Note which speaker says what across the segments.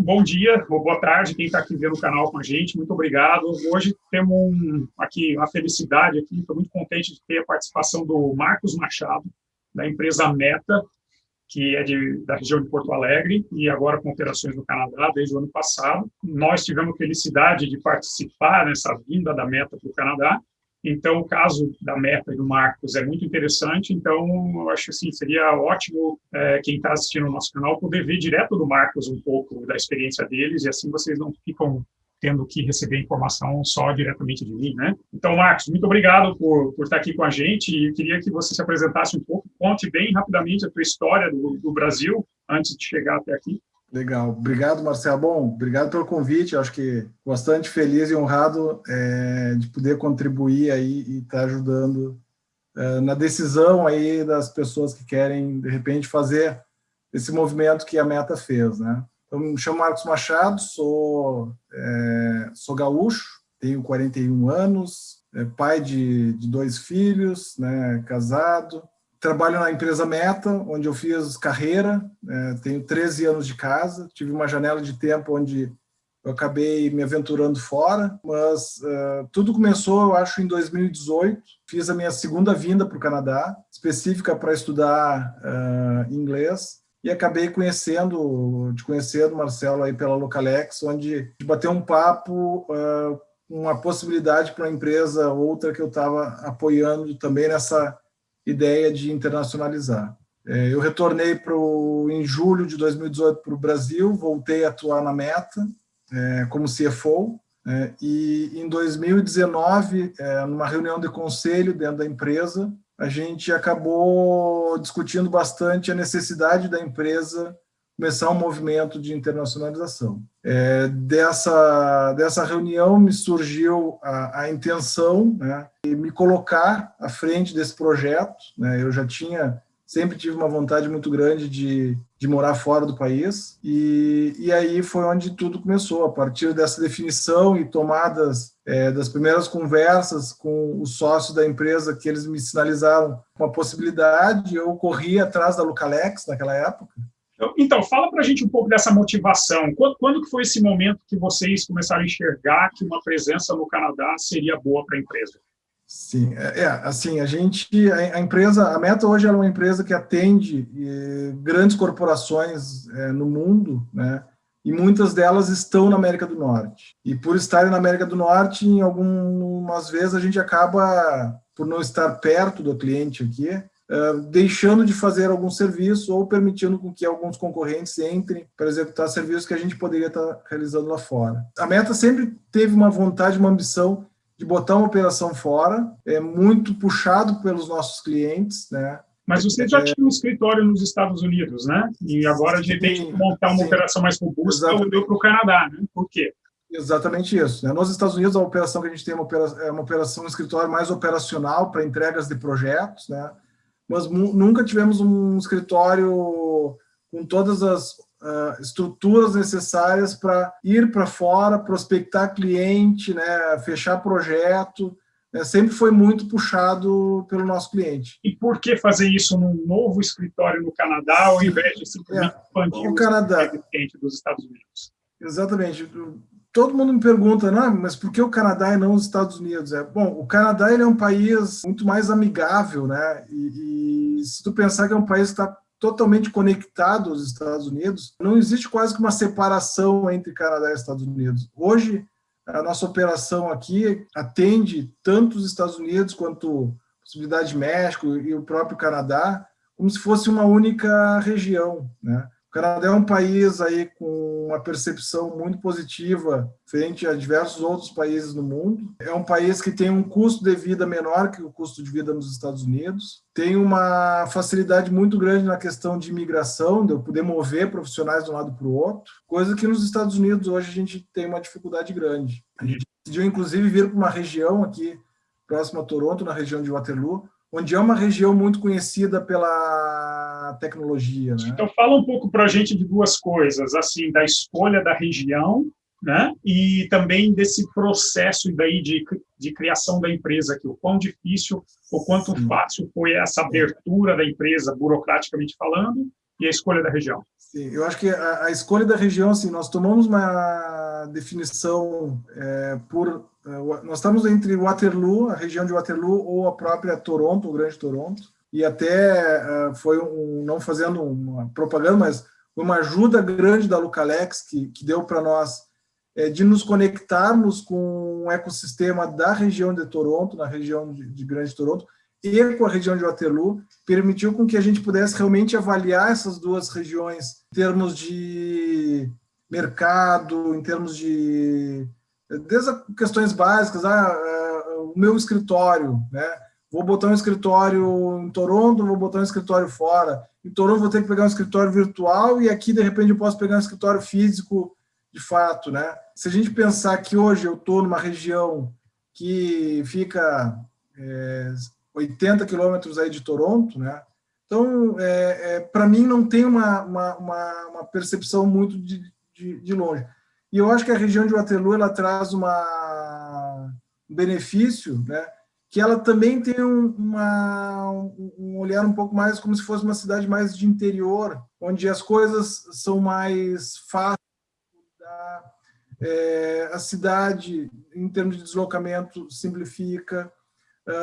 Speaker 1: Bom dia, ou boa tarde, quem está aqui vendo o canal com a gente, muito obrigado. Hoje temos aqui uma felicidade, estou muito contente de ter a participação do Marcos Machado, da empresa Meta, que é da região de Porto Alegre e agora com operações no Canadá desde o ano passado. Nós tivemos a felicidade de participar nessa vinda da Meta para o Canadá. Então, o caso da Meta e do Marcos é muito interessante. Então, eu acho que assim, seria ótimo quem está assistindo o nosso canal poder ver direto do Marcos um pouco da experiência deles, e assim vocês não ficam tendo que receber informação só diretamente de mim, né? Então, Marcos, muito obrigado por estar aqui com a gente, e eu queria que você se apresentasse um pouco, conte bem rapidamente a tua história do Brasil, antes de chegar até aqui.
Speaker 2: Legal. Obrigado, Marcelo. Bom, obrigado pelo convite. Acho que bastante feliz e honrado de poder contribuir aí e estar ajudando na decisão aí das pessoas que querem, de repente, fazer esse movimento que a Meta fez, né? Eu me chamo Marcos Machado, sou gaúcho, tenho 41 anos, pai de 2 filhos, né, casado. Trabalho na empresa Meta, onde eu fiz carreira, tenho 13 anos de casa, tive uma janela de tempo onde eu acabei me aventurando fora, mas tudo começou, eu acho, em 2018. Fiz a minha segunda vinda para o Canadá, específica para estudar inglês, e acabei te conhecendo, Marcelo, aí pela Localex, onde a gente bateu um papo, uma possibilidade para uma empresa, outra que eu estava apoiando também nessa ideia de internacionalizar. Eu retornei em julho de 2018 para o Brasil, voltei a atuar na Meta como CFO, e em 2019, numa reunião de conselho dentro da empresa, a gente acabou discutindo bastante a necessidade da empresa começar um movimento de internacionalização. Dessa reunião me surgiu a intenção, né, de me colocar à frente desse projeto, né. Eu sempre tive uma vontade muito grande de morar fora do país, e aí foi onde tudo começou, a partir dessa definição e tomadas das primeiras conversas com os sócios da empresa, que eles me sinalizaram uma possibilidade. Eu corri atrás da Localex naquela época.
Speaker 1: Então, fala para a gente um pouco dessa motivação. Quando que foi esse momento que vocês começaram a enxergar que uma presença no Canadá seria boa para a empresa?
Speaker 2: Sim, assim, a empresa, a Meta hoje é uma empresa que atende grandes corporações no mundo, né? E muitas delas estão na América do Norte. E por estarem na América do Norte, em algumas vezes a gente acaba, por não estar perto do cliente aqui, deixando de fazer algum serviço ou permitindo com que alguns concorrentes entrem para executar serviços que a gente poderia estar realizando lá fora. A Meta sempre teve uma vontade, uma ambição de botar uma operação fora, muito puxado pelos nossos clientes, né?
Speaker 1: Mas você já tinha um escritório nos Estados Unidos, né? E agora, de repente, montar uma operação mais robusta, olhou para o Canadá, né? Por quê?
Speaker 2: Exatamente isso, né? Nos Estados Unidos, a operação que a gente tem é uma operação, um escritório mais operacional para entregas de projetos, né? Mas nunca tivemos um escritório com todas as estruturas necessárias para ir para fora, prospectar cliente, né, fechar projeto, né, sempre foi muito puxado pelo nosso cliente.
Speaker 1: E por que fazer isso num novo escritório no Canadá, ao invés de simplesmente expandir o Canadá existente dos Estados Unidos?
Speaker 2: Exatamente. Todo mundo me pergunta, mas por que o Canadá e não os Estados Unidos? Bom, o Canadá ele é um país muito mais amigável, né? E se tu pensar que é um país que está totalmente conectado aos Estados Unidos, não existe quase que uma separação entre Canadá e Estados Unidos. Hoje, a nossa operação aqui atende tanto os Estados Unidos quanto a possibilidade de México e o próprio Canadá, como se fosse uma única região, né? O Canadá é um país aí com uma percepção muito positiva frente a diversos outros países no mundo. É um país que tem um custo de vida menor que o custo de vida nos Estados Unidos. Tem uma facilidade muito grande na questão de imigração, de eu poder mover profissionais de um lado para o outro, coisa que nos Estados Unidos hoje a gente tem uma dificuldade grande. A gente decidiu, inclusive, vir para uma região aqui próxima a Toronto, na região de Waterloo, onde é uma região muito conhecida pela tecnologia, né?
Speaker 1: Então, fala um pouco para a gente de duas coisas, assim, da escolha da região, né? E também desse processo daí de criação da empresa aqui, o quão difícil, o quanto fácil foi essa abertura da empresa, burocraticamente falando, e a escolha da região.
Speaker 2: Sim, eu acho que a escolha da região, assim, nós tomamos uma definição nós estamos entre Waterloo, a região de Waterloo, ou a própria Toronto, o Grande Toronto, e até foi não fazendo uma propaganda, mas foi uma ajuda grande da Lucalex que deu para nós de nos conectarmos com o ecossistema da região de Toronto, na região de Grande Toronto, e com a região de Waterloo, permitiu com que a gente pudesse realmente avaliar essas duas regiões em termos de mercado, em termos de desde as questões básicas, o meu escritório, né? Vou botar um escritório em Toronto, vou botar um escritório fora. Em Toronto vou ter que pegar um escritório virtual e aqui, de repente, eu posso pegar um escritório físico de fato, né? Se a gente pensar que hoje eu estou numa região que fica 80 quilômetros aí de Toronto, né? Então, para mim, não tem uma percepção muito de longe. E eu acho que a região de Waterloo ela traz um benefício, né? Que ela também tem um olhar um pouco mais como se fosse uma cidade mais de interior, onde as coisas são mais fáceis. A cidade, em termos de deslocamento, simplifica.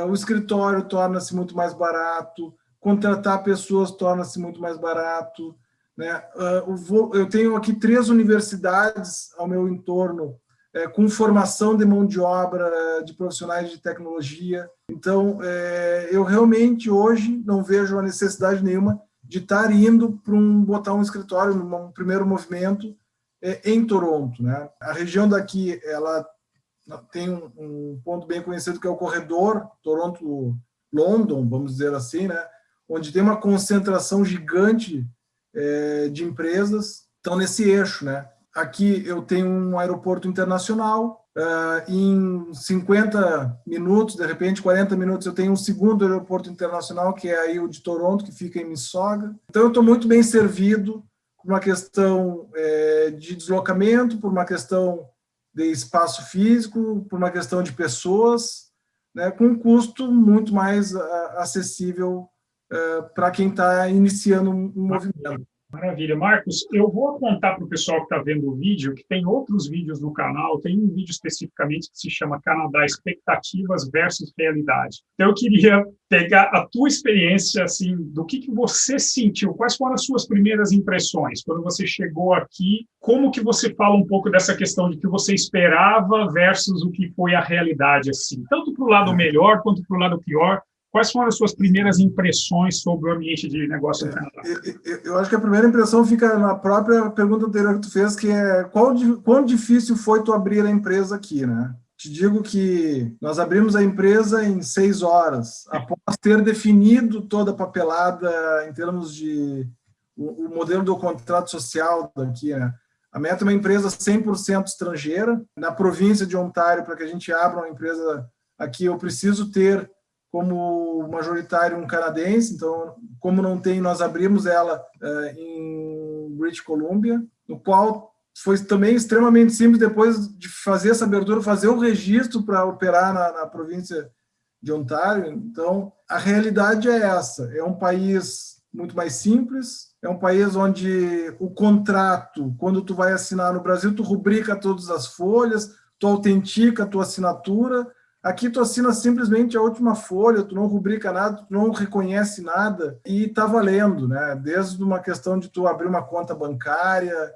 Speaker 2: O escritório torna-se muito mais barato, contratar pessoas torna-se muito mais barato, né? Eu tenho aqui 3 universidades ao meu entorno com formação de mão de obra de profissionais de tecnologia. Então, eu realmente hoje não vejo a necessidade nenhuma de estar indo para botar um escritório, num primeiro movimento, em Toronto, né? A região daqui, ela tem um ponto bem conhecido que é o corredor Toronto-London, vamos dizer assim, né? Onde tem uma concentração gigante de empresas, estão nesse eixo, né? Aqui eu tenho um aeroporto internacional, em 50 minutos, de repente 40 minutos, eu tenho um segundo aeroporto internacional, que é aí o de Toronto, que fica em Mississauga. Então eu estou muito bem servido por uma questão de deslocamento, por uma questão de espaço físico, por uma questão de pessoas, né, com um custo muito mais acessível para quem está iniciando um movimento.
Speaker 1: Maravilha. Marcos, eu vou contar para o pessoal que está vendo o vídeo que tem outros vídeos no canal, tem um vídeo especificamente que se chama Canadá Expectativas versus Realidade. Então, eu queria pegar a tua experiência, assim, do que você sentiu, quais foram as suas primeiras impressões quando você chegou aqui, como que você fala um pouco dessa questão de que você esperava versus o que foi a realidade, assim, tanto para o lado melhor quanto para o lado pior. Quais foram as suas primeiras impressões sobre o ambiente de negócio no Canadá?
Speaker 2: Eu acho que a primeira impressão fica na própria pergunta anterior que tu fez, que é quão difícil foi tu abrir a empresa aqui, né? Te digo que nós abrimos a empresa em 6 horas, após ter definido toda a papelada em termos de o modelo do contrato social daqui, né? A Meta é uma empresa 100% estrangeira. Na província de Ontário, para que a gente abra uma empresa aqui, eu preciso ter como majoritário um canadense, então, como não tem, nós abrimos ela em British Columbia, no qual foi também extremamente simples, depois de fazer essa abertura, fazer o registro para operar na província de Ontário. Então, a realidade é essa, é um país muito mais simples, é um país onde o contrato, quando tu vai assinar no Brasil, tu rubrica todas as folhas, tu autentica a tua assinatura. Aqui tu assina simplesmente a última folha, tu não rubrica nada, tu não reconhece nada e está valendo, né? Desde uma questão de tu abrir uma conta bancária,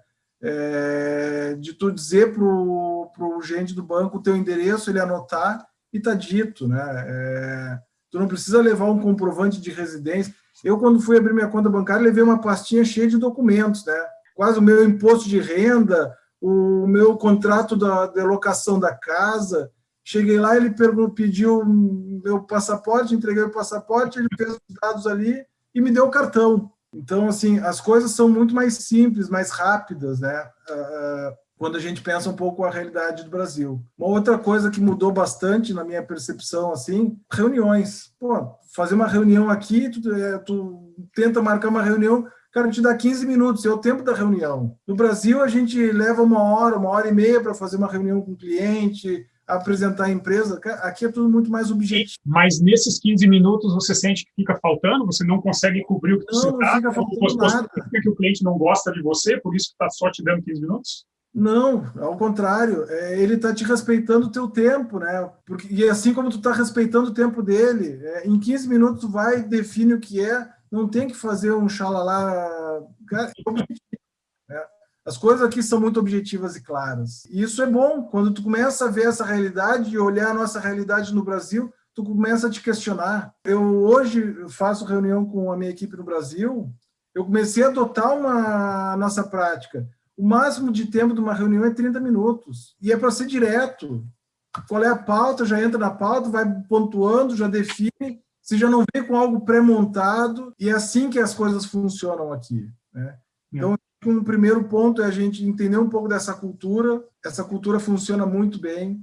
Speaker 2: de tu dizer pro gerente do banco o teu endereço, ele anotar e está dito, né? Tu não precisa levar um comprovante de residência. Eu, quando fui abrir minha conta bancária, levei uma pastinha cheia de documentos, né? Quase o meu imposto de renda, o meu contrato de locação da casa. Cheguei lá, ele pediu meu passaporte, entreguei o passaporte, ele fez os dados ali e me deu o cartão. Então, assim, as coisas são muito mais simples, mais rápidas, né? Quando a gente pensa um pouco a realidade do Brasil. Uma outra coisa que mudou bastante na minha percepção, assim, reuniões. Pô, fazer uma reunião aqui, tu tenta marcar uma reunião, cara, te dá 15 minutos, é o tempo da reunião. No Brasil, a gente leva 1 hora, 1 hora e meia para fazer uma reunião com o cliente, a apresentar a empresa. Aqui é tudo muito mais objetivo.
Speaker 1: Mas nesses 15 minutos você sente que fica faltando? Você não consegue cobrir o que você
Speaker 2: Não fica faltando nada.
Speaker 1: Que o cliente não gosta de você, por isso que está só te dando 15 minutos?
Speaker 2: Não, ao contrário, ele está te respeitando o teu tempo, né? E assim como tu está respeitando o tempo dele, em 15 minutos tu vai, define o que é, não tem que fazer um xalala. Cara, é objetivo, né? As coisas aqui são muito objetivas e claras. E isso é bom, quando tu começa a ver essa realidade e olhar a nossa realidade no Brasil, tu começa a te questionar. Eu hoje faço reunião com a minha equipe no Brasil, eu comecei a adotar a nossa prática. O máximo de tempo de uma reunião é 30 minutos. E é para ser direto. Qual é a pauta? Já entra na pauta, vai pontuando, já define. Você já não vê com algo pré-montado. E é assim que as coisas funcionam aqui, né? Então, um primeiro ponto é a gente entender um pouco dessa cultura. Essa cultura funciona muito bem.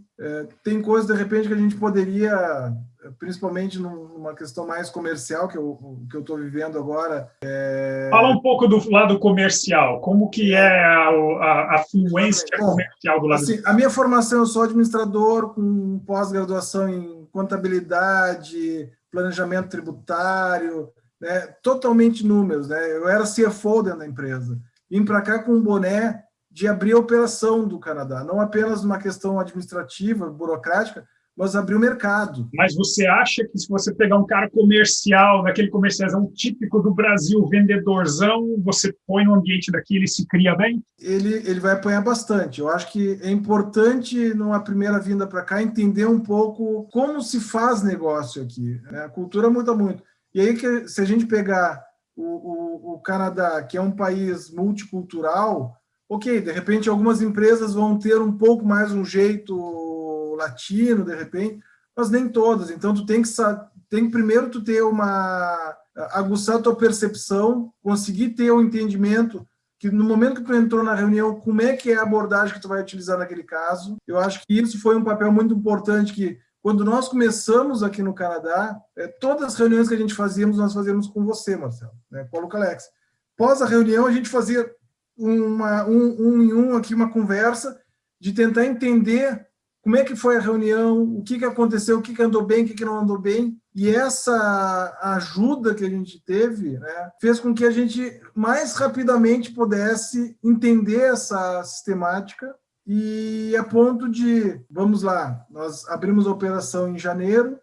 Speaker 2: Tem coisas, de repente, que a gente poderia, principalmente numa questão mais comercial, que eu estou vivendo agora.
Speaker 1: Fala um pouco do lado comercial. Como que é a fluência comercial do lado?
Speaker 2: Assim, a minha formação, eu sou administrador com pós-graduação em contabilidade, planejamento tributário, né, totalmente números, né? Eu era CFO dentro da empresa. Vim para cá com um boné de abrir a operação do Canadá, não apenas uma questão administrativa, burocrática, mas abrir o mercado.
Speaker 1: Mas você acha que se você pegar um cara comercial, daquele comercializão típico do Brasil, vendedorzão, você põe no ambiente daqui, ele se cria bem?
Speaker 2: Ele vai apanhar bastante. Eu acho que é importante, numa primeira vinda para cá, entender um pouco como se faz negócio aqui, né? A cultura muda muito. E aí, se a gente pegar o Canadá, que é um país multicultural, ok, de repente algumas empresas vão ter um pouco mais um jeito latino, de repente, mas nem todas. Então, tu tem que primeiro tu ter aguçar a tua percepção, conseguir ter o entendimento que no momento que tu entrou na reunião, como é que é a abordagem que tu vai utilizar naquele caso. Eu acho que isso foi um papel muito importante que, quando nós começamos aqui no Canadá, todas as reuniões que a gente fazíamos, nós fazíamos com você, Marcelo, né, com a Lucalex. Após a reunião, a gente fazia aqui uma conversa de tentar entender como é que foi a reunião, o que aconteceu, o que andou bem, o que não andou bem. E essa ajuda que a gente teve, né, fez com que a gente mais rapidamente pudesse entender essa sistemática. E a ponto de, vamos lá, nós abrimos a operação em janeiro,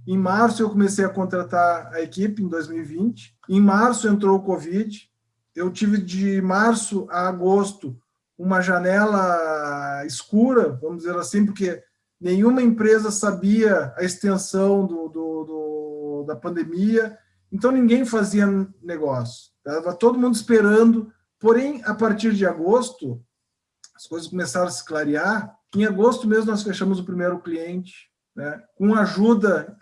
Speaker 2: em março eu comecei a contratar a equipe, em 2020, em março entrou o Covid, eu tive de março a agosto uma janela escura, vamos dizer assim, porque nenhuma empresa sabia a extensão da pandemia, então ninguém fazia negócio, estava todo mundo esperando, porém, a partir de agosto, as coisas começaram a se clarear. Em agosto mesmo nós fechamos o primeiro cliente, né, com a ajuda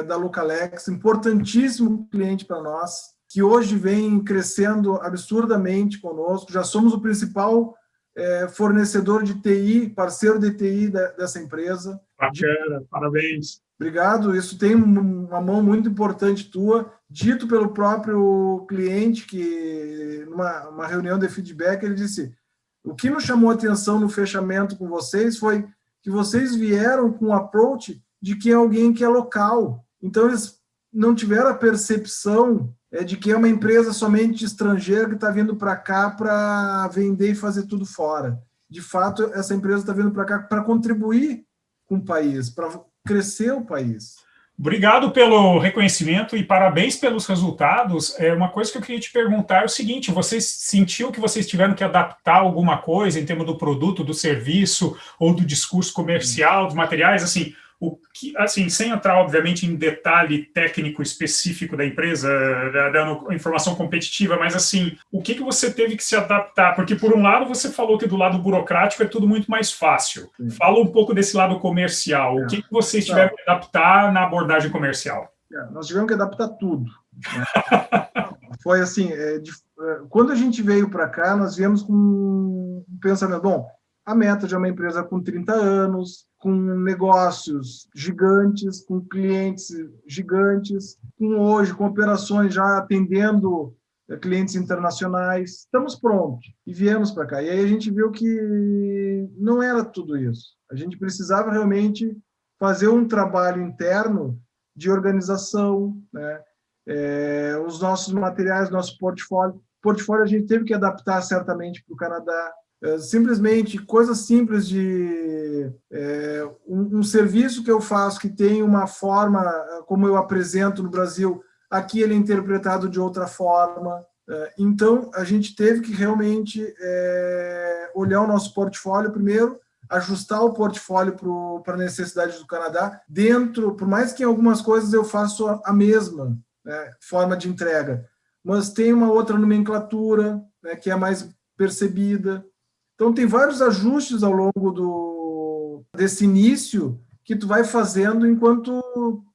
Speaker 2: da Lucalex, importantíssimo cliente para nós, que hoje vem crescendo absurdamente conosco. Já somos o principal fornecedor de TI, parceiro de TI dessa empresa.
Speaker 1: Bacana, parabéns.
Speaker 2: Obrigado, isso tem uma mão muito importante tua, dito pelo próprio cliente, que numa reunião de feedback ele disse: o que nos chamou a atenção no fechamento com vocês foi que vocês vieram com um approach de que é alguém que é local. Então, eles não tiveram a percepção de que é uma empresa somente estrangeira que está vindo para cá para vender e fazer tudo fora. De fato, essa empresa está vindo para cá para contribuir com o país, para crescer o país.
Speaker 1: Obrigado pelo reconhecimento e parabéns pelos resultados. Uma coisa que eu queria te perguntar é o seguinte: vocês sentiu que vocês tiveram que adaptar alguma coisa em termos do produto, do serviço ou do discurso comercial, dos materiais, assim, sem entrar, obviamente, em detalhe técnico específico da empresa, dando informação competitiva, mas, assim, o que você teve que se adaptar? Porque, por um lado, você falou que do lado burocrático é tudo muito mais fácil. Sim. Fala um pouco desse lado comercial. O que vocês tiveram que adaptar na abordagem comercial?
Speaker 2: Nós tivemos que adaptar tudo. Né? Foi assim, quando a gente veio para cá, nós viemos com um pensamento, bom, a Meta já é uma empresa com 30 anos, com negócios gigantes, com clientes gigantes, com operações já atendendo clientes internacionais, estamos prontos, e viemos para cá. E aí a gente viu que não era tudo isso. A gente precisava realmente fazer um trabalho interno de organização, né? Os nossos materiais, nosso portfólio a gente teve que adaptar certamente para o Canadá. Simplesmente coisas simples de um serviço que eu faço que tem uma forma como eu apresento no Brasil, aqui ele é interpretado de outra forma. Então a gente teve que realmente olhar o nosso portfólio primeiro, ajustar o portfólio para a necessidade do Canadá dentro, por mais que em algumas coisas eu faço a mesma, né, forma de entrega, mas tem uma outra nomenclatura, né, que é mais percebida. Então, tem vários ajustes ao longo desse início que tu vai fazendo enquanto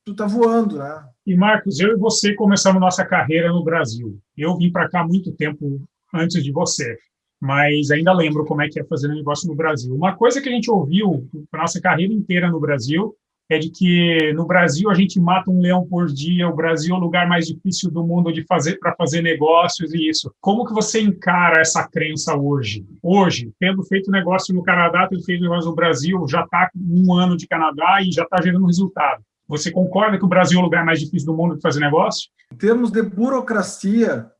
Speaker 2: tu tá voando, né?
Speaker 1: E, Marcos, eu e você começamos nossa carreira no Brasil. Eu vim para cá muito tempo antes de você, mas ainda lembro como é que é fazer um negócio no Brasil. Uma coisa que a gente ouviu a nossa carreira inteira no Brasil é de que no Brasil a gente mata um leão por dia, o Brasil é o lugar mais difícil do mundo para fazer negócios e isso. Como que você encara essa crença hoje? Hoje, tendo feito negócio no Canadá, tendo feito negócio no Brasil, já está com 1 ano de Canadá e já está gerando resultado. Você concorda que o Brasil é o lugar mais difícil do mundo de fazer negócio?
Speaker 2: Em termos de burocracia,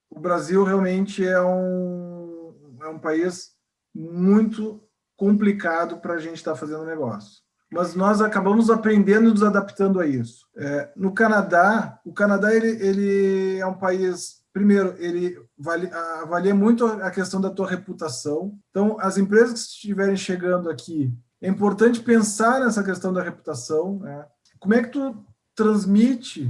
Speaker 2: o Brasil realmente é um país muito complicado para a gente estar fazendo negócio. Mas nós acabamos aprendendo e nos adaptando a isso. No Canadá, o Canadá ele é um país, primeiro, ele avalia muito a questão da tua reputação. Então, as empresas que estiverem chegando aqui, é importante pensar nessa questão da reputação, né? Como é que tu transmite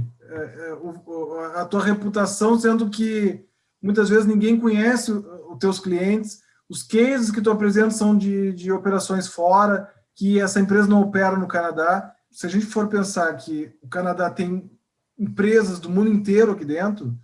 Speaker 2: a tua reputação, sendo que muitas vezes ninguém conhece os teus clientes, os cases que tu apresenta são de operações fora, que essa empresa não opera no Canadá. Se a gente for pensar que o Canadá tem empresas do mundo inteiro aqui dentro,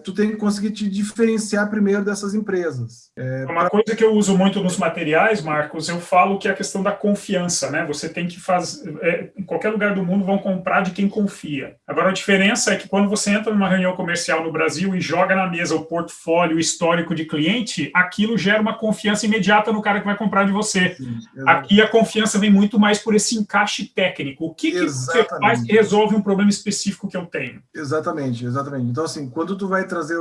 Speaker 2: tu tem que conseguir te diferenciar primeiro dessas empresas.
Speaker 1: Uma coisa que eu uso muito nos materiais, Marcos, eu falo que é a questão da confiança, né? Você tem que fazer... em qualquer lugar do mundo vão comprar de quem confia. Agora, a diferença é que quando você entra numa reunião comercial no Brasil e joga na mesa o portfólio o histórico de cliente, aquilo gera uma confiança imediata no cara que vai comprar de você. Sim, aqui a confiança vem muito mais por esse encaixe técnico. O que você faz que resolve um problema específico que eu tenho?
Speaker 2: Exatamente. Então, assim, quando tu vai trazer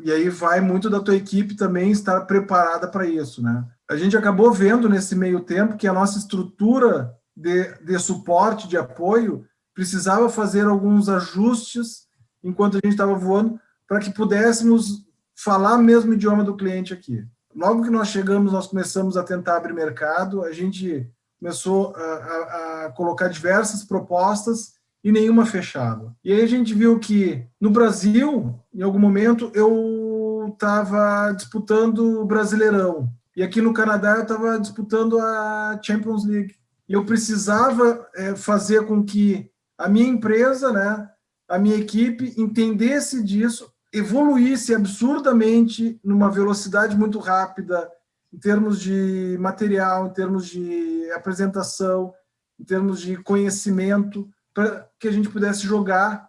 Speaker 2: e aí vai muito da tua equipe também estar preparada para isso, né? A gente acabou vendo nesse meio tempo que a nossa estrutura de suporte, de apoio, precisava fazer alguns ajustes enquanto a gente estava voando para que pudéssemos falar o mesmo idioma do cliente aqui. Logo que nós chegamos, nós começamos a tentar abrir mercado, a gente começou a colocar diversas propostas e nenhuma fechava. E aí a gente viu que no Brasil, em algum momento, eu estava disputando o Brasileirão. E aqui no Canadá eu estava disputando a Champions League. E eu precisava fazer com que a minha empresa, né, a minha equipe, entendesse disso, evoluísse absurdamente numa velocidade muito rápida, em termos de material, em termos de apresentação, em termos de conhecimento, para que a gente pudesse jogar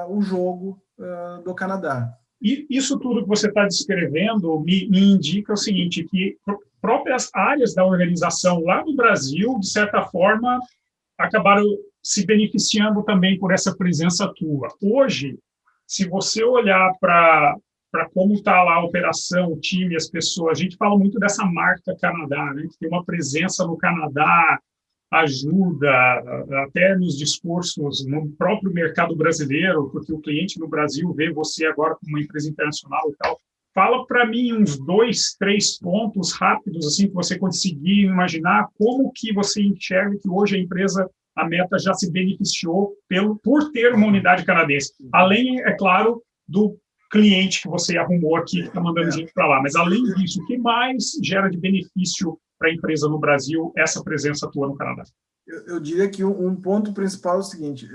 Speaker 2: o jogo do Canadá.
Speaker 1: E isso tudo que você está descrevendo me indica o seguinte, que próprias áreas da organização lá no Brasil, de certa forma, acabaram se beneficiando também por essa presença tua. Hoje, se você olhar para como está lá a operação, o time, as pessoas, a gente fala muito dessa marca Canadá, né, que tem uma presença no Canadá, ajuda até nos discursos no próprio mercado brasileiro, porque o cliente no Brasil vê você agora como uma empresa internacional e tal. Fala para mim uns 2, 3 pontos rápidos assim que você conseguir imaginar como que você enxerga que hoje a empresa, a Meta, já se beneficiou por ter uma unidade canadense. Além, é claro, do cliente que você arrumou aqui, que está mandando gente para lá. Mas, além disso, o que mais gera de benefício para a empresa no Brasil essa presença tua no Canadá?
Speaker 2: Eu diria que um ponto principal é o seguinte,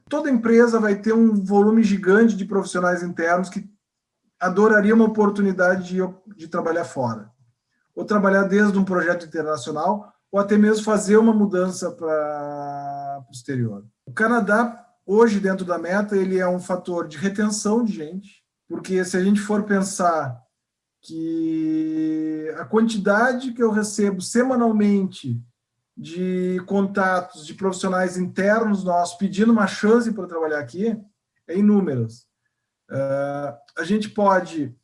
Speaker 2: toda empresa vai ter um volume gigante de profissionais internos que adoraria uma oportunidade de trabalhar fora, ou trabalhar desde um projeto internacional, ou até mesmo fazer uma mudança para o exterior. O Canadá hoje dentro da Meta, ele é um fator de retenção de gente, porque se a gente for pensar que a quantidade que eu recebo semanalmente de contatos de profissionais internos nossos pedindo uma chance para trabalhar aqui é inúmeras. A gente pode,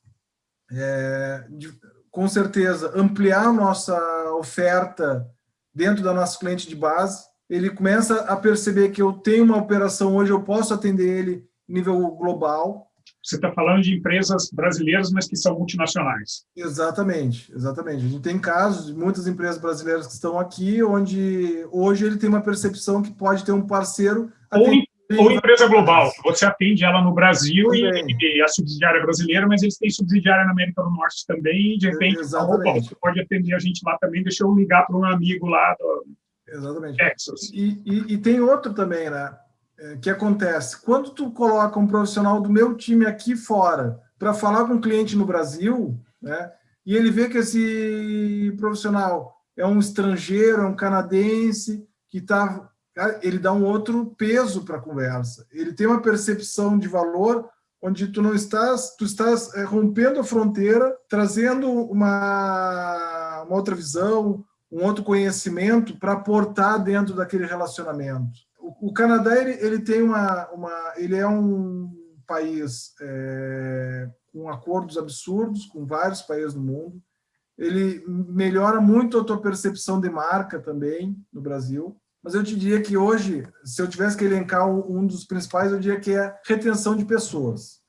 Speaker 2: com certeza, ampliar a nossa oferta dentro da nossa cliente de base. Ele começa a perceber que eu tenho uma operação hoje, eu posso atender ele em nível global.
Speaker 1: Você está falando de empresas brasileiras, mas que são multinacionais.
Speaker 2: Exatamente, exatamente. A gente tem casos de muitas empresas brasileiras que estão aqui, onde hoje ele tem uma percepção que pode ter um parceiro...
Speaker 1: Ou empresa global, você atende ela no Brasil e a subsidiária é brasileira, mas eles têm subsidiária na América do Norte também, e de repente, você pode atender a gente lá também, deixa eu ligar para um amigo lá do Texas.
Speaker 2: E tem outro também, né? Que acontece, quando tu coloca um profissional do meu time aqui fora para falar com um cliente no Brasil, né, e ele vê que esse profissional é um estrangeiro, é um canadense, ele dá um outro peso para a conversa. Ele tem uma percepção de valor onde tu estás rompendo a fronteira, trazendo uma outra visão, um outro conhecimento para aportar dentro daquele relacionamento. O Canadá ele tem ele é um país com acordos absurdos com vários países do mundo. Ele melhora muito a tua percepção de marca também no Brasil. Mas eu te diria que hoje, se eu tivesse que elencar um dos principais, eu diria que é a retenção de pessoas.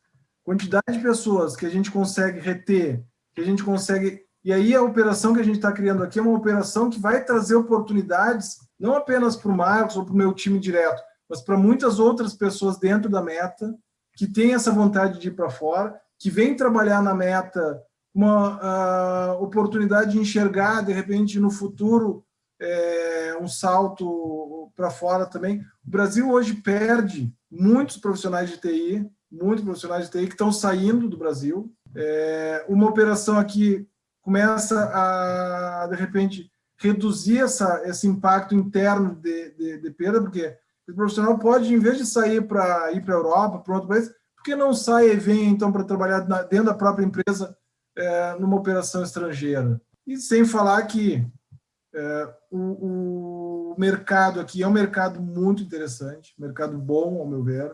Speaker 2: Quantidade de pessoas que a gente consegue reter, que a gente consegue... E aí a operação que a gente está criando aqui é uma operação que vai trazer oportunidades, não apenas para o Marcos ou para o meu time direto, mas para muitas outras pessoas dentro da Meta, que têm essa vontade de ir para fora, que vêm trabalhar na Meta, uma oportunidade de enxergar, de repente, no futuro, um salto para fora também. O Brasil hoje perde muitos profissionais de TI que estão saindo do Brasil. Uma operação aqui começa a, de repente, reduzir esse impacto interno de perda, porque o profissional pode, em vez de sair para ir para a Europa, para outro país, por que não sai e vem, então, para trabalhar dentro da própria empresa numa operação estrangeira? E sem falar que o mercado aqui é um mercado muito interessante, mercado bom, ao meu ver,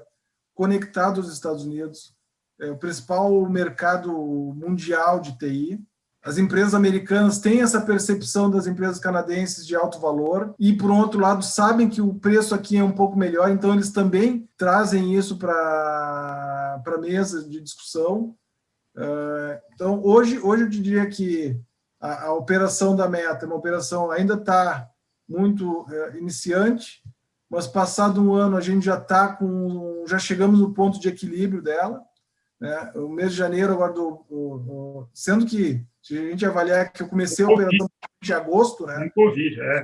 Speaker 2: conectado aos Estados Unidos, o principal mercado mundial de TI. As empresas americanas têm essa percepção das empresas canadenses de alto valor e, por outro lado, sabem que o preço aqui é um pouco melhor, então eles também trazem isso para a mesa de discussão. Então, hoje eu diria que a operação da Meta é uma operação ainda está muito iniciante, mas passado um ano a gente já chegamos no ponto de equilíbrio dela, né? O mês de janeiro agora sendo que se a gente avaliar que eu comecei a operação de agosto, né?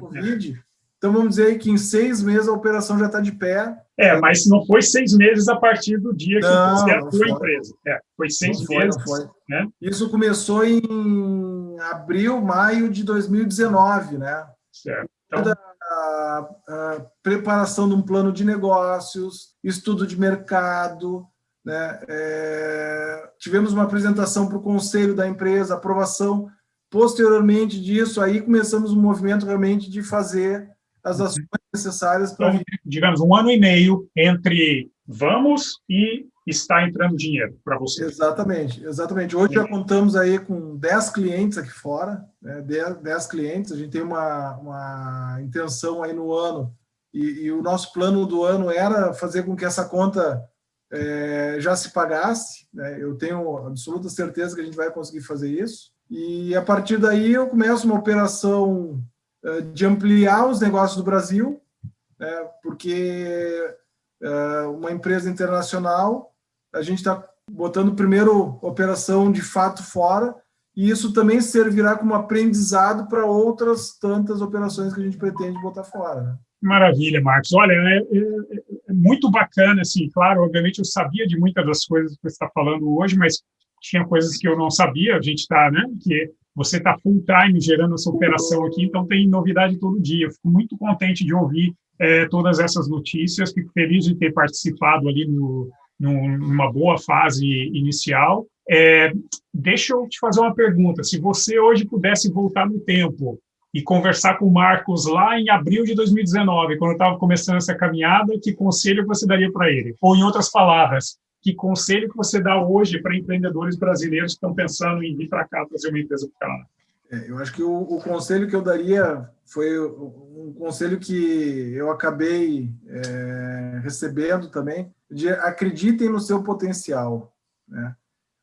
Speaker 2: Covid. Então vamos dizer que em 6 meses a operação já está de pé.
Speaker 1: Mas não foi 6 meses a partir do dia que você abriu a empresa. Foi 6 meses.
Speaker 2: Não foi.
Speaker 1: Né?
Speaker 2: Isso começou em abril, maio de 2019, né?
Speaker 1: Certo. Então,
Speaker 2: a preparação de um plano de negócios, estudo de mercado, né? Tivemos uma apresentação para o conselho da empresa, aprovação. Posteriormente disso, aí começamos um movimento realmente de fazer as ações necessárias para...
Speaker 1: Então, digamos, 1 ano e meio entre vamos e está entrando dinheiro para você.
Speaker 2: Exatamente. Hoje já contamos aí com 10 clientes aqui fora, né? 10 clientes, a gente tem uma intenção aí no ano, e o nosso plano do ano era fazer com que essa conta já se pagasse, né? Eu tenho absoluta certeza que a gente vai conseguir fazer isso, e a partir daí eu começo uma operação de ampliar os negócios do Brasil, né? Porque uma empresa internacional, a gente está botando primeiro operação de fato fora, e isso também servirá como aprendizado para outras tantas operações que a gente pretende botar fora, né?
Speaker 1: Maravilha, Marcos. Olha, é muito bacana, assim, claro, obviamente eu sabia de muitas das coisas que você está falando hoje, mas tinha coisas que eu não sabia, a gente está, né, que você está full time gerando essa operação aqui, então tem novidade todo dia. Eu fico muito contente de ouvir todas essas notícias, fico feliz de ter participado ali numa boa fase inicial. Deixa eu te fazer uma pergunta. Se você hoje pudesse voltar no tempo e conversar com o Marcos lá em abril de 2019, quando estava começando essa caminhada, que conselho você daria para ele? Ou, em outras palavras, que conselho que você dá hoje para empreendedores brasileiros que estão pensando em vir para cá fazer uma empresa para o Canadá?
Speaker 2: Eu acho que o conselho que eu daria foi um conselho que eu acabei recebendo também, de acreditem no seu potencial, né?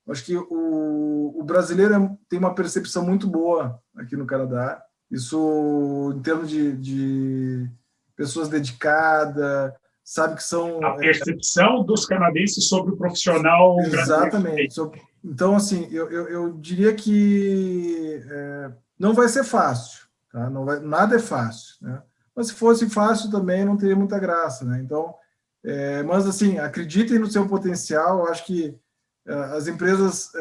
Speaker 2: Eu acho que o brasileiro tem uma percepção muito boa aqui no Canadá, isso em termos de pessoas dedicadas, sabe que são...
Speaker 1: A percepção dos canadenses sobre o profissional...
Speaker 2: Exatamente. Então, assim, eu diria que não vai ser fácil, tá? Nada é fácil, né? Mas se fosse fácil também não teria muita graça, né? Então, mas assim, acreditem no seu potencial. Eu acho que as empresas,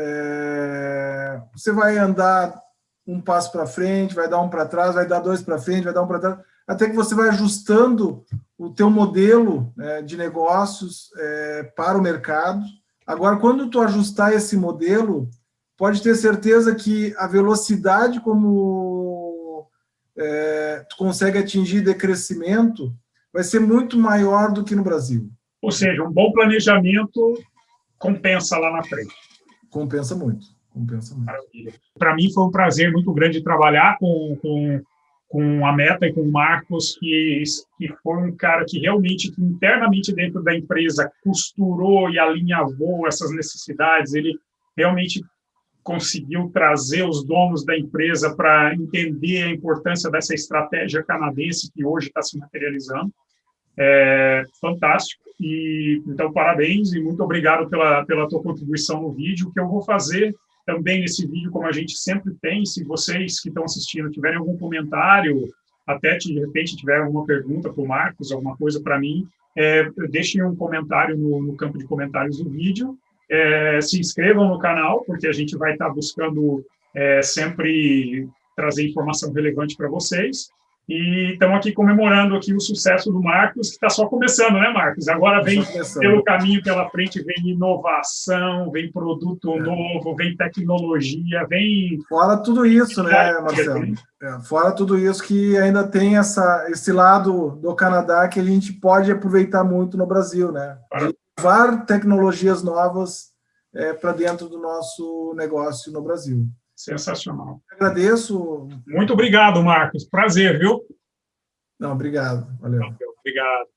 Speaker 2: você vai andar um passo para frente, vai dar um para trás, vai dar dois para frente, vai dar um para trás, até que você vai ajustando o teu modelo de negócios para o mercado. Agora, quando tu ajustar esse modelo, pode ter certeza que a velocidade como tu consegue atingir de crescimento vai ser muito maior do que no Brasil.
Speaker 1: Ou seja, um bom planejamento compensa lá na frente.
Speaker 2: Compensa muito. Compensa muito.
Speaker 1: Maravilha. Para mim foi um prazer muito grande trabalhar com a Meta e com o Marcos, que foi um cara que realmente, internamente dentro da empresa, costurou e alinhavou essas necessidades. Ele realmente conseguiu trazer os donos da empresa para entender a importância dessa estratégia canadense que hoje está se materializando. Fantástico. Então, parabéns e muito obrigado pela tua contribuição no vídeo. O que eu vou fazer também nesse vídeo, como a gente sempre tem, se vocês que estão assistindo tiverem algum comentário, até de repente tiver alguma pergunta para o Marcos, alguma coisa para mim, deixem um comentário no campo de comentários do vídeo. Se inscrevam no canal, porque a gente vai estar buscando sempre trazer informação relevante para vocês. E estamos aqui comemorando aqui o sucesso do Marcos, que está só começando, né, Marcos? Agora vem pelo caminho pela frente, vem inovação, vem produto novo, vem tecnologia, vem...
Speaker 2: Fora tudo isso, né, Marcelo? Fora tudo isso que ainda tem esse lado do Canadá que a gente pode aproveitar muito no Brasil, né? De levar tecnologias novas para dentro do nosso negócio no Brasil.
Speaker 1: Sensacional.
Speaker 2: Agradeço.
Speaker 1: Muito obrigado, Marcos. Prazer, viu?
Speaker 2: Não, obrigado. Valeu.
Speaker 1: Obrigado.